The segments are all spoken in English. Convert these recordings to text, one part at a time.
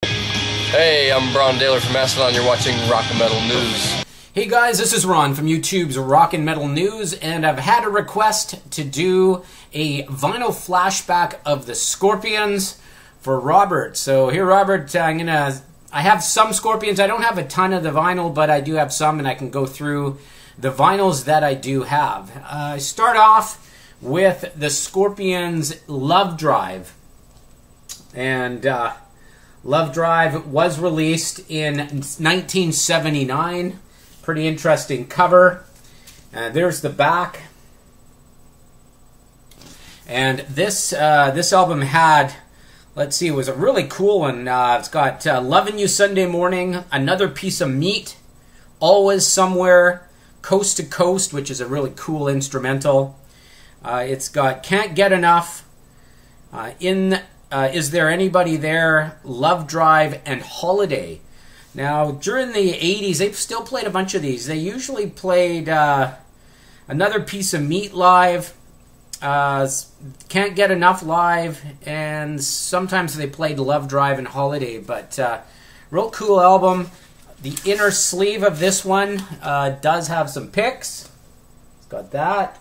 Hey, I'm Braun Daler from Mastodon. You're watching RockAndMetalNewz. Hey guys, this is Ron from YouTube's RockAndMetalNewz, and I've had a request to do a vinyl flashback of the Scorpions for Robert. So here, Robert, I have some Scorpions. I don't have a ton of the vinyl, but I do have some, and I can go through the vinyls that I do have. I start off with the Scorpions Love Drive, and Love Drive was released in 1979. Pretty interesting cover. There's the back. And this album had, let's see, it was a really cool one. It's got Lovin' You Sunday Morning, Another Piece of Meat, Always Somewhere, Coast to Coast, which is a really cool instrumental. It's got Can't Get Enough, Is There Anybody There, Love Drive, and Holiday. Now, during the 80s, they still played a bunch of these. They usually played Another Piece of Meat live, Can't Get Enough live, and sometimes they played Love Drive and Holiday. But real cool album. The inner sleeve of this one does have some pics. It's got that.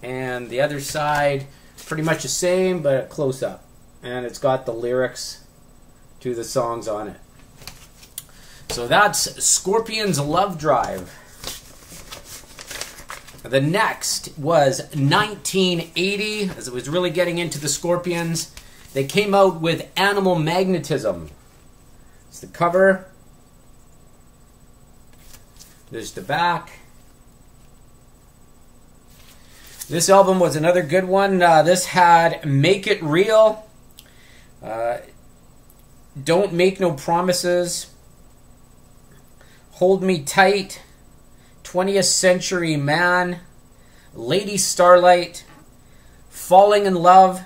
And the other side, pretty much the same, but a close-up. And it's got the lyrics to the songs on it. So that's Scorpions Love Drive. The next was 1980, as it was really getting into the Scorpions. They came out with Animal Magnetism. It's the cover. There's the back. This album was another good one. This had Make It Real, Don't Make No Promises, Hold Me Tight, 20th Century Man, Lady Starlight, Falling in Love,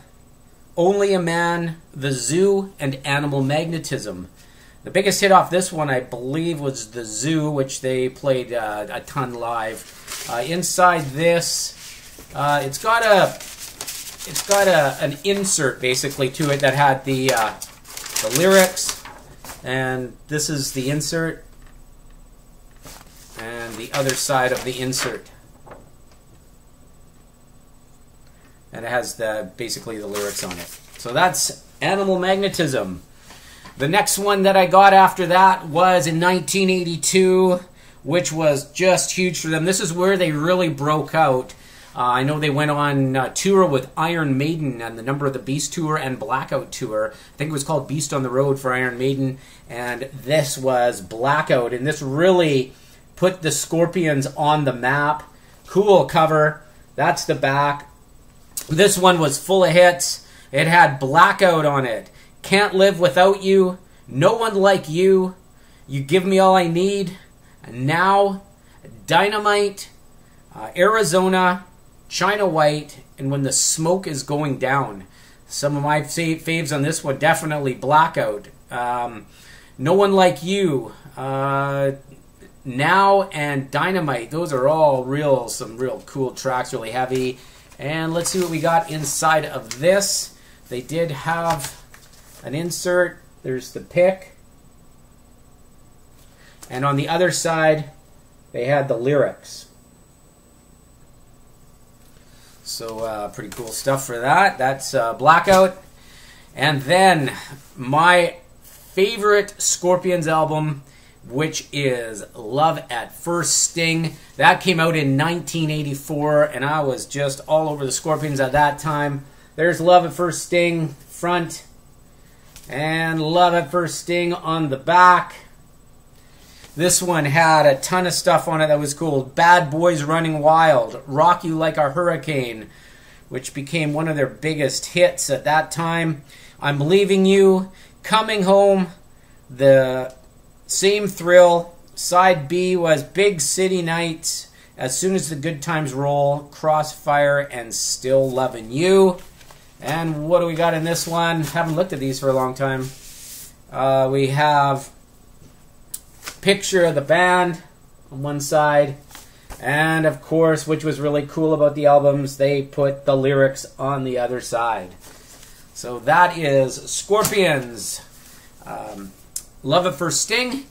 Only a Man, The Zoo, and Animal Magnetism. The biggest hit off this one, I believe, was The Zoo, which they played a ton live. Inside this, it's got an insert basically to it that had the lyrics, and this is the insert, and the other side of the insert, and it has basically the lyrics on it. So that's Animal Magnetism. The next one that I got after that was in 1982, which was just huge for them. This is where they really broke out. I know they went on tour with Iron Maiden on the Number of the Beast tour and Blackout tour. I think it was called Beast on the Road for Iron Maiden, and this was Blackout, and this really put the Scorpions on the map. Cool cover. That's the back. This one was full of hits. It had Blackout on it, Can't Live Without You, No One Like You, You Give Me All I Need, Now, Dynamite, Arizona, China White, and When the Smoke Is Going Down. Some of my faves on this one, definitely Blackout. No One Like You, Now, and Dynamite. Those are all some real cool tracks, really heavy. And let's see what we got inside of this. They did have an insert. There's the pick. And on the other side, they had the lyrics. So pretty cool stuff for that. That's Blackout. And then my favorite Scorpions album, which is Love at First Sting. That came out in 1984, and I was just all over the Scorpions at that time. There's Love at First Sting front, and Love at First Sting on the back. This one had a ton of stuff on it that was cool. Bad Boys Running Wild, Rock You Like a Hurricane, which became one of their biggest hits at that time. I'm Leaving You, Coming Home, The Same Thrill. Side B was Big City Nights, As Soon as the Good Times Roll, Crossfire, and Still Loving You. And what do we got in this one? Haven't looked at these for a long time. We have picture of the band on one side, and of course, which was really cool about the albums, they put the lyrics on the other side. So that is Scorpions, Love at First Sting.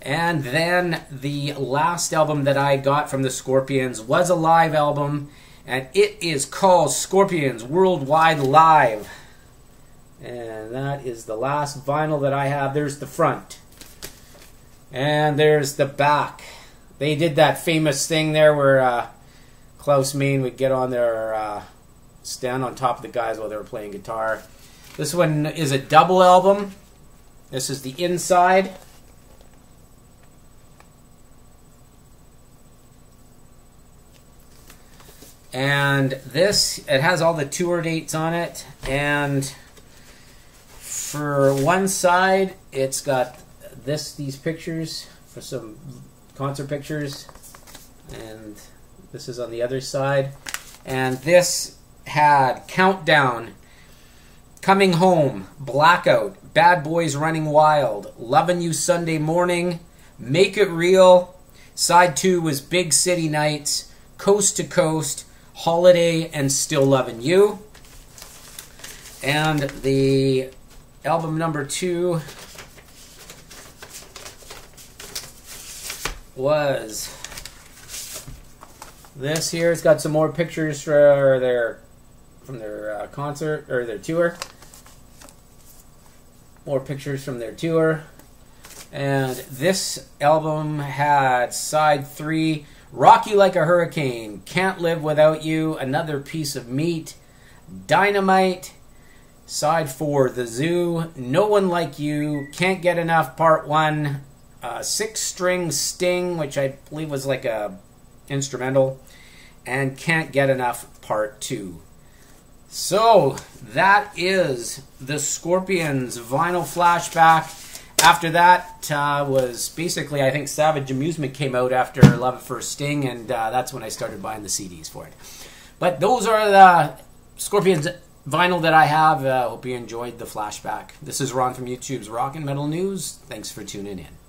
And then the last album that I got from the Scorpions was a live album, and it is called Scorpions Worldwide Live. And that is the last vinyl that I have. There's the front. And there's the back. They did that famous thing there where Klaus Meine would get on there, stand on top of the guys while they were playing guitar. This one is a double album. This is the inside. And this, it has all the tour dates on it. And for one side, it's got these pictures for some concert pictures. And this is on the other side. And this had Countdown, Coming Home, Blackout, Bad Boys Running Wild, Lovin' You Sunday Morning, Make It Real. Side 2 was Big City Nights, Coast to Coast, Holiday, and Still Lovin' You. And the album number 2 was this here. It's got some more pictures from their concert, or their tour. More pictures from their tour. And this album had side 3, Rock You Like a Hurricane, Can't Live Without You, Another Piece of Meat, Dynamite, side 4, The Zoo, No One Like You, Can't Get Enough Part 1, 6-String Sting, which I believe was like a instrumental, and Can't Get Enough Part 2. So that is the Scorpions vinyl flashback. After that was basically, I think Savage Amusement came out after Love at First Sting, and that's when I started buying the CDs for it. But those are the Scorpions vinyl that I have. Hope you enjoyed the flashback. This is Ron from YouTube's Rock and Metal News. Thanks for tuning in.